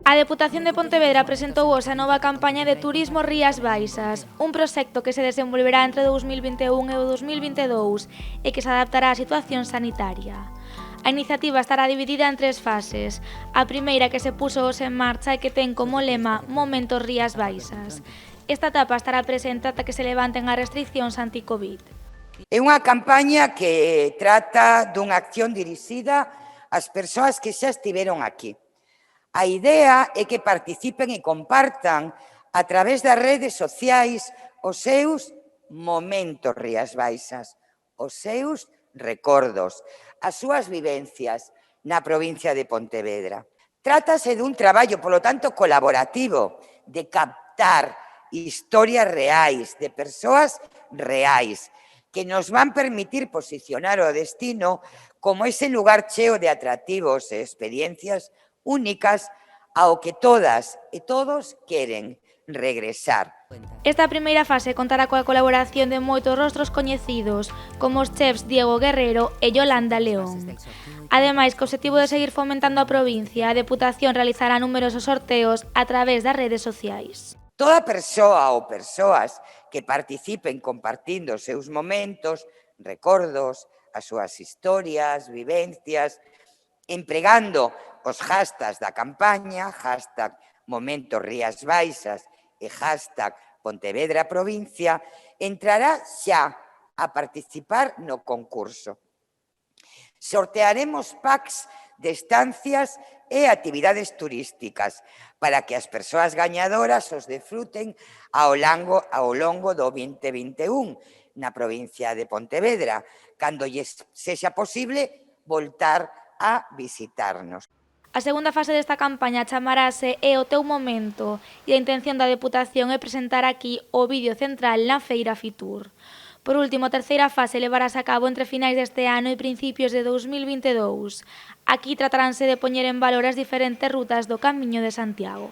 A Deputación de Pontevedra presentou hoxe a nova campaña de turismo Rías Baixas, un proxecto que se desenvolverá entre 2021 e o 2022 e que se adaptará á situación sanitaria. A iniciativa estará dividida en 3 fases. A primeira, que se puxo hoxe en marcha e que ten como lema Momentos Rías Baixas. Esta etapa estará presente ata que se levanten as restriccións anti-Covid. É unha campaña que trata dunha acción dirixida ás persoas que xa estiveron aquí. A idea é que participen e compartan a través das redes sociais os seus momentos Rías Baixas, os seus recordos, as súas vivencias na provincia de Pontevedra. Trátase dun traballo, polo tanto, colaborativo, de captar historias reais, de persoas reais, que nos van permitir posicionar o destino como ese lugar cheo de atractivos e experiencias únicas ao que todas e todos queren regresar. Esta primeira fase contará coa colaboración de moitos rostros coñecidos, como os chefs Diego Guerrero e Yolanda León. Ademais, co obxectivo de seguir fomentando a provincia, a Deputación realizará numerosos sorteos a través das redes sociais. Toda persoa ou persoas que participen compartindo os seus momentos, recordos, as súas historias, vivencias, empregando os hashtags da campaña, hashtag Momentos Rías Baixas e hashtag Pontevedra Provincia, entrará xa a participar no concurso. Sortearemos packs de estancias e actividades turísticas para que as persoas gañadoras os desfruten ao longo do 2021 na provincia de Pontevedra, cando lles sexa posible voltar a visitarnos. A segunda fase desta campaña chamarase É o teu momento e a intención da Deputación é presentar aquí o vídeo central na Feira Fitur. Por último, a terceira fase levarase a cabo entre finais deste ano e principios de 2022. Aquí trataránse de poñer en valor as diferentes rutas do Camiño de Santiago.